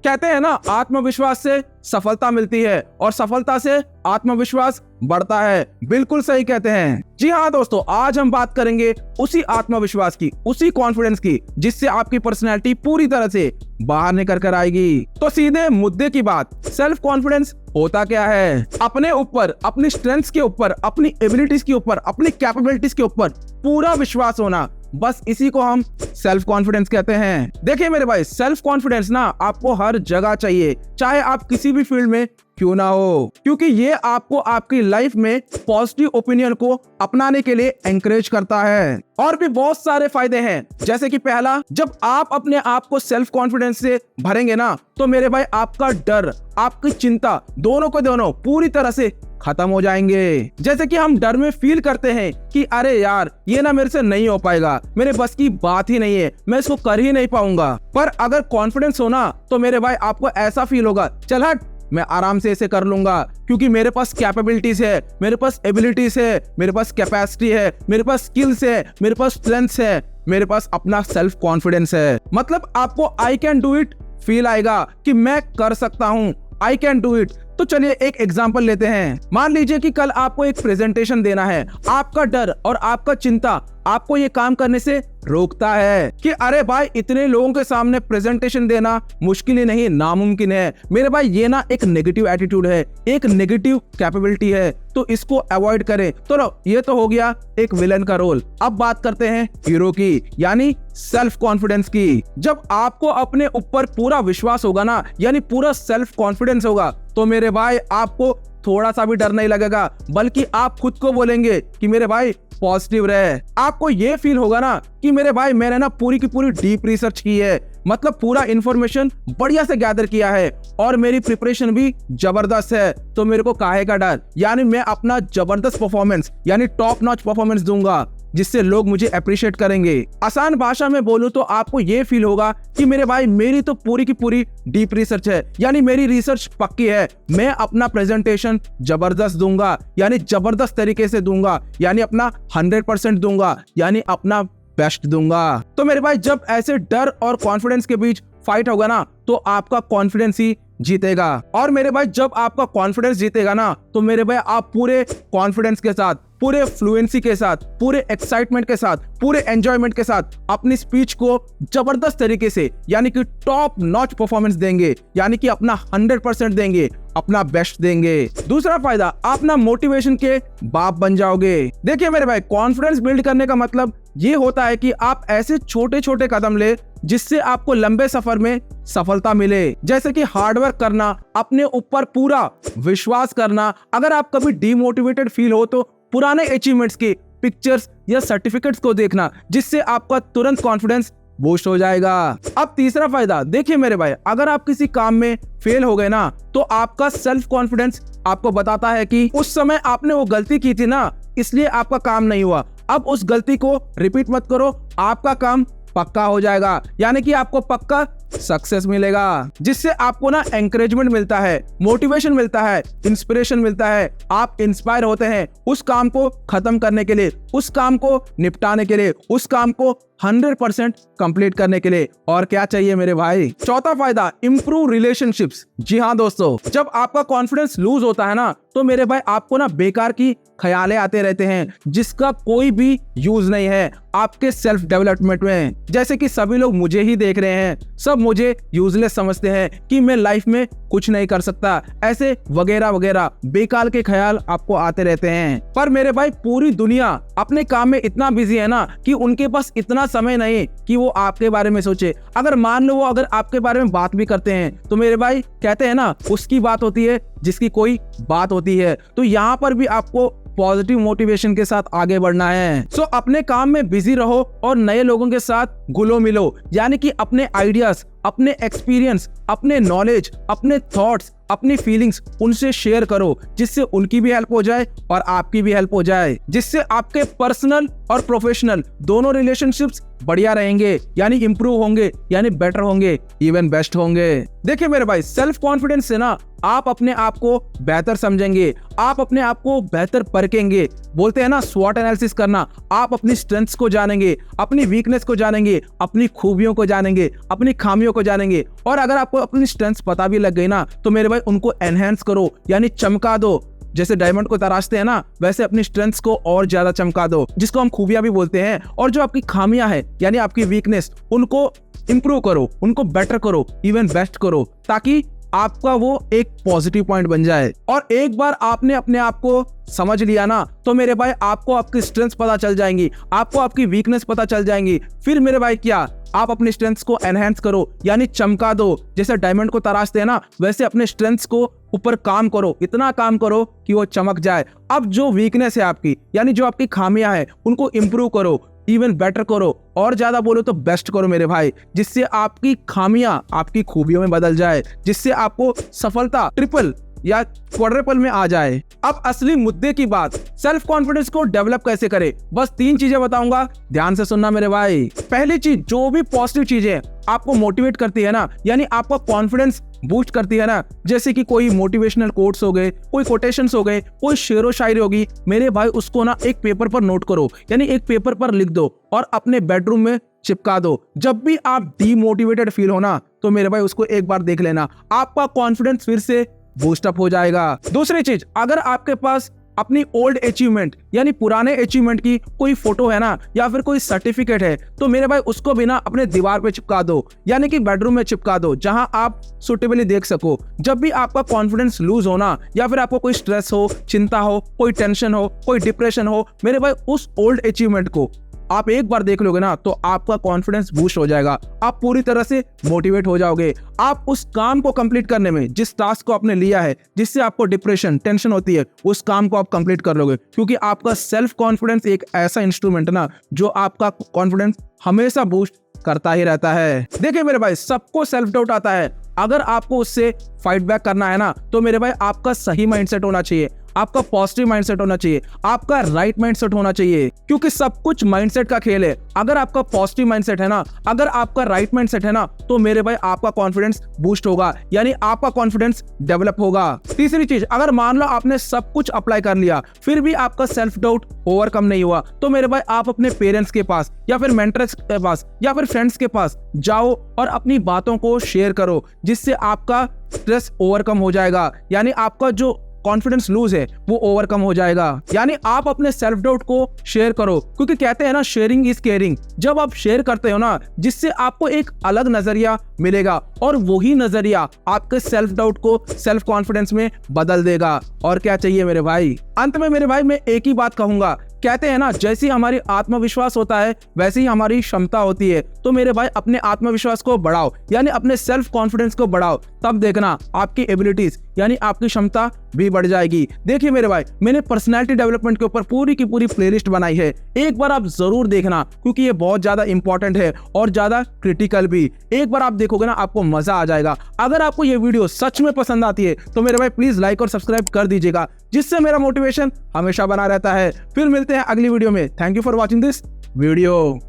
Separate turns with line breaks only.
कहते हैं ना, आत्मविश्वास से सफलता मिलती है और सफलता से आत्मविश्वास बढ़ता है। बिल्कुल सही कहते हैं। जी हाँ दोस्तों, आज हम बात करेंगे उसी आत्मविश्वास की, उसी कॉन्फिडेंस की, जिससे आपकी पर्सनैलिटी पूरी तरह से बाहर निकल कर आएगी। तो सीधे मुद्दे की बात, सेल्फ कॉन्फिडेंस होता क्या है? अपने ऊपर, अपनी स्ट्रेंथ्स के ऊपर, अपनी एबिलिटीज के ऊपर, अपनी कैपेबिलिटीज के ऊपर पूरा विश्वास होना, बस इसी को हम सेल्फ कॉन्फिडेंस कहते हैं। देखिए मेरे भाई, सेल्फ कॉन्फिडेंस ना आपको हर जगह चाहिए, चाहे आप किसी भी फील्ड में क्यों ना हो, क्योंकि ये आपको आपकी लाइफ में पॉजिटिव ओपिनियन को अपनाने के लिए एनकरेज करता है। और भी बहुत सारे फायदे हैं, जैसे कि पहला, जब आप अपने आप को सेल्फ कॉन्फिडेंस से भरेंगे ना, तो मेरे भाई आपका डर, आपकी चिंता, दोनों को दोनों पूरी तरह से खत्म हो जाएंगे। जैसे कि हम डर में फील करते हैं कि अरे यार, ये ना मेरे से नहीं हो पाएगा, मेरे बस की बात ही नहीं है, मैं इसको कर ही नहीं पाऊंगा। पर अगर कॉन्फिडेंस हो ना, तो मेरे भाई आपको ऐसा फील होगा, चल हट, मैं आराम से इसे कर लूंगा, क्योंकि मेरे पास कैपेबिलिटीज है, मेरे पास एबिलिटीज है, मेरे पास कैपेसिटी है, मेरे पास स्किल्स है, मेरे पास स्ट्रेंथ्स है, मेरे पास अपना सेल्फ कॉन्फिडेंस है। मतलब आपको I can do it feel आएगा कि मैं कर सकता हूँ, आई कैन डू इट। तो चलिए एक एग्जांपल लेते हैं। मान लीजिए कि कल आपको एक प्रेजेंटेशन देना है, आपका डर और आपका चिंता आपको ये काम करने से रोकता है कि अरे भाई, इतने लोगों के सामने प्रेजेंटेशन देना मुश्किल ही नहीं, नामुमकिन है। मेरे भाई ये ना एक नेगेटिव एटीट्यूड है, एक नेगेटिव कैपेबिलिटी है, तो इसको अवॉइड करें। तो ये तो हो गया एक विलन का रोल। अब बात करते हैं हीरो की, यानी सेल्फ कॉन्फिडेंस की। जब आपको अपने ऊपर पूरा विश्वास होगा ना, यानी पूरा सेल्फ कॉन्फिडेंस होगा, तो मेरे भाई आपको थोड़ा सा भी डर नहीं लगेगा, बल्कि आप खुद को बोलेंगे कि मेरे भाई पॉजिटिव रहे। आपको ये फील होगा ना कि मेरे भाई मैंने ना पूरी की पूरी डीप रिसर्च की है, मतलब पूरा इंफॉर्मेशन बढ़िया से गैदर किया है और मेरी प्रिपरेशन भी जबरदस्त है, तो मेरे को काहे का डर। यानी मैं अपना जबरदस्त परफॉर्मेंस, यानी टॉप नॉच परफॉर्मेंस दूंगा, जिससे लोग मुझे अप्रिशिएट करेंगे। आसान भाषा में बोलूं तो आपको ये फील होगा कि मेरे भाई मेरी तो पूरी की पूरी डीप रिसर्च है, यानी मेरी रिसर्च पक्की है, मैं अपना प्रेजेंटेशन जबरदस्त दूंगा, यानी जबरदस्त तरीके से दूंगा, यानी अपना 100% दूंगा, यानी अपना बेस्ट दूंगा। तो मेरे भाई जब ऐसे डर और कॉन्फिडेंस के बीच फाइट होगा ना, तो आपका कॉन्फिडेंस ही जीतेगा। और मेरे भाई जब आपका कॉन्फिडेंस जीतेगा ना, तो मेरे भाई आप पूरे कॉन्फिडेंस के साथ, पूरे फ्लुएंसी के साथ, पूरे एक्साइटमेंट के साथ, पूरे एंजॉयमेंट के साथ अपनी स्पीच को जबरदस्त तरीके से, यानी कि टॉप नॉच परफॉर्मेंस देंगे, यानी कि अपना 100% देंगे, अपना बेस्ट देंगे। दूसरा फायदा, आप ना मोटिवेशन के बाप बन जाओगे। देखिए मेरे भाई, कॉन्फिडेंस बिल्ड करने का मतलब ये होता है कि आप ऐसे छोटे छोटे कदम ले जिससे आपको लंबे सफर में सफलता मिले। जैसे कि हार्डवर्क करना, अपने ऊपर पूरा विश्वास करना। अगर आप कभी डीमोटिवेटेड फील हो तो पुराने अचीवमेंट्स की पिक्चर्स या सर्टिफिकेट्स को देखना, जिससे आपका तुरंत कॉन्फिडेंस बूस्ट हो जाएगा। अब तीसरा फायदा, देखिए मेरे भाई, अगर आप किसी काम में फेल हो गए ना, तो आपका सेल्फ कॉन्फिडेंस आपको बताता है कि उस समय आपने वो गलती की थी ना, इसलिए आपका काम नहीं हुआ। अब उस गलती को रिपीट मत करो, आपका काम पक्का हो जाएगा, यानी कि आपको पक्का सक्सेस मिलेगा, जिससे आपको ना एनकरेजमेंट मिलता है, मोटिवेशन मिलता है, इंस्पिरेशन मिलता है। आप इंस्पायर होते हैं उस काम को खत्म करने के लिए, उस काम को निपटाने के लिए, उस काम को 100% कंप्लीट करने के लिए। और क्या चाहिए मेरे भाई। चौथा फायदा, इंप्रूव रिलेशनशिप्स। जी हाँ दोस्तों, जब आपका कॉन्फिडेंस लूज होता है ना, तो मेरे भाई आपको ना बेकार की ख्यालें आते रहते हैं, जिसका कोई भी यूज नहीं है आपके सेल्फ डेवलपमेंट में। जैसे कि सभी लोग मुझे ही देख रहे हैं, सब मुझे यूजलेस समझते हैं कि मैं लाइफ में कुछ नहीं कर सकता, ऐसे वगैरह वगैरह बेकार के ख्याल आपको आते रहते हैं। पर मेरे भाई पूरी दुनिया अपने काम में इतना बिजी है ना कि उनके पास इतना समय नहीं कि वो आपके बारे में सोचे। अगर मान लो वो अगर आपके बारे में बात भी करते हैं, तो मेरे भाई कहते हैं ना, उसकी बात होती है जिसकी कोई बात होती है। तो यहाँ पर भी आपको पॉजिटिव मोटिवेशन के साथ आगे बढ़ना है। सो अपने काम में बिजी रहो और नए लोगों के साथ घुलो मिलो, यानी कि अपने आइडियाज, अपने एक्सपीरियंस, अपने नॉलेज, अपने थॉट्स, अपनी फीलिंग्स उनसे शेयर करो, जिससे उनकी भी हेल्प हो जाए और आपकी भी हेल्प हो जाए, जिससे आपके पर्सनल और प्रोफेशनल दोनों रिलेशनशिप्स बढ़िया रहेंगे, यानी इंप्रूव होंगे, यानी बेटर होंगे, इवन बेस्ट होंगे। देखिए मेरे भाई, सेल्फ कॉन्फिडेंस से ना आप अपने आप को बेहतर समझेंगे, आप अपने आप को बेहतर परखेंगे। बोलते हैं ना स्वॉट एनालिसिस करना। आप अपनी स्ट्रेंथ्स को जानेंगे, अपनी वीकनेस को जानेंगे, अपनी खूबियों को जानेंगे, अपनी खामियों को जानेंगे। और अगर आपको अपनी स्ट्रेंथ्स पता भी लग गई ना, तो मेरे भाई उनको एनहेंस करो, यानी चमका दो। जैसे डायमंड को तराशते हैं ना, वैसे अपनी स्ट्रेंथ्स को और ज्यादा चमका दो, जिसको हम खूबियां भी बोलते हैं। और जो आपकी खामियां हैं, यानी आपकी वीकनेस, उनको इंप्रूव करो, उनको बेटर करो, इवन बेस्ट करो, ताकि आपका वो एक पॉजिटिव पॉइंट बन जाए। और एक बार आपने अपने आप को समझ लिया ना, तो मेरे भाई आपको आपकी स्ट्रेंथ्स पता चल जाएंगी, आपको आपकी वीकनेस पता चल जाएंगी। फिर मेरे भाई क्या, आप अपने स्ट्रेंथ्स को एनहेंस करो, यानी चमका दो। जैसे डायमंड को तराशते हैं ना, वैसे अपने स्ट्रेंथ्स को ऊपर काम करो, इतना काम करो कि वो चमक जाए। अब जो वीकनेस है आपकी, यानी जो आपकी खामियां हैं, उनको इंप्रूव करो, इवन बेटर करो, और ज्यादा बोलो तो बेस्ट करो मेरे भाई, जिससे आपकी खामियां आपकी खूबियों में बदल जाए, जिससे आपको सफलता ट्रिपल या क्वाड्रपल में आ जाए। अब असली मुद्दे की बात, सेल्फ कॉन्फिडेंस को डेवलप कैसे करें। बस 3 चीजें बताऊंगा, ध्यान से सुनना मेरे भाई। पहली चीज, जो भी पॉजिटिव चीजें आपको मोटिवेट करती है ना, यानी आपका कॉन्फिडेंस बूस्ट करती है ना, जैसे कि कोई मोटिवेशनल कोट्स हो गए, कोई कोटेशंस हो गए, कोई शेरो शायरी होगी, मेरे भाई उसको ना एक पेपर पर नोट करो, यानी एक पेपर पर लिख दो और अपने बेडरूम में चिपका दो। जब भी आप डीमोटिवेटेड फील हो ना, तो मेरे भाई उसको एक बार देख लेना, आपका कॉन्फिडेंस फिर से बूस्टअप हो जाएगा। दूसरी चीज, अगर आपके पास अपनी ओल्ड अचीवमेंट, यानी पुराने अचीवमेंट की कोई फोटो है ना, या फिर कोई सर्टिफिकेट है, तो मेरे भाई उसको भी ना अपने दीवार पे चिपका दो, यानी कि बेडरूम में चिपका दो, जहां आप सुटेबली देख सको। जब भी आपका कॉन्फिडेंस लूज हो ना, या फिर आपको कोई स्ट्रेस हो, चिंता हो, कोई टेंशन हो, कोई डिप्रेशन हो, मेरे भाई उस ओल्ड अचीवमेंट को आप एक बार देख लोगे ना, तो आपका कॉन्फिडेंस बूस्ट हो जाएगा, आप पूरी तरह से मोटिवेट हो जाओगे। आप उस काम को कंप्लीट करने में, जिस टास्क को आपने लिया है, जिससे आपको डिप्रेशन, टेंशन होती है, उस काम को आप कंप्लीट कर लोगे, क्योंकि आपका सेल्फ कॉन्फिडेंस एक ऐसा इंस्ट्रूमेंट है ना, जो आपका कॉन्फिडेंस हमेशा बूस्ट करता ही रहता है। देखिए मेरे भाई, सबको सेल्फ डाउट आता है। अगर आपको उससे फाइट बैक करना है ना, तो मेरे भाई आपका सही माइंडसेट होना चाहिए, आपका पॉजिटिव माइंडसेट होना चाहिए, आपका राइट माइंडसेट होना चाहिए, क्योंकि सब कुछ माइंडसेट का खेल है। अगर आपका पॉजिटिव माइंडसेट है ना, अगर आपका राइट माइंडसेट है ना, तो मेरे भाई आपका कॉन्फिडेंस बूस्ट होगा, यानी आपका कॉन्फिडेंस डेवलप होगा। तीसरी चीज, अगर मान लो आपने सब कुछ अप्लाई कर लिया, फिर भी आपका सेल्फ डाउट ओवरकम नहीं हुआ, तो मेरे भाई आप अपने पेरेंट्स के पास, या फिर मेंटर्स के पास, या फिर फ्रेंड्स के पास जाओ और अपनी बातों को शेयर करो, जिससे आपका स्ट्रेस ओवरकम हो जाएगा, यानी आपका जो कॉन्फिडेंस लूज है वो ओवरकम हो जाएगा। यानी आप अपने सेल्फ डाउट को शेयर करो, क्योंकि कहते हैं ना, शेयरिंग इज केयरिंग। जब आप शेयर करते हो ना, जिससे आपको एक अलग नजरिया मिलेगा, और वही नजरिया आपके सेल्फ डाउट को सेल्फ कॉन्फिडेंस में बदल देगा। और क्या चाहिए मेरे भाई। अंत में मेरे भाई मैं एक ही बात कहूंगा, कहते हैं ना, जैसी हमारी आत्मविश्वास होता है, वैसी ही हमारी क्षमता होती है। तो मेरे भाई अपने आत्मविश्वास को बढ़ाओ, यानी अपने सेल्फ कॉन्फिडेंस को बढ़ाओ, तब देखना आपकी एबिलिटीज, यानी आपकी क्षमता भी बढ़ जाएगी। देखिए मेरे भाई, मैंने पर्सनालिटी डेवलपमेंट के ऊपर पूरी की पूरी प्लेलिस्ट बनाई है, एक बार आप जरूर देखना, क्योंकि ये बहुत ज्यादा इंपॉर्टेंट है और ज्यादा क्रिटिकल भी। एक बार आप देखोगे ना, आपको मजा आ जाएगा। अगर आपको ये वीडियो सच में पसंद आती है, तो मेरे भाई प्लीज लाइक और सब्सक्राइब कर दीजिएगा, जिससे मेरा मोटिवेशन हमेशा बना रहता है। फिर मिलते हैं अगली वीडियो में। Thank you for watching this video.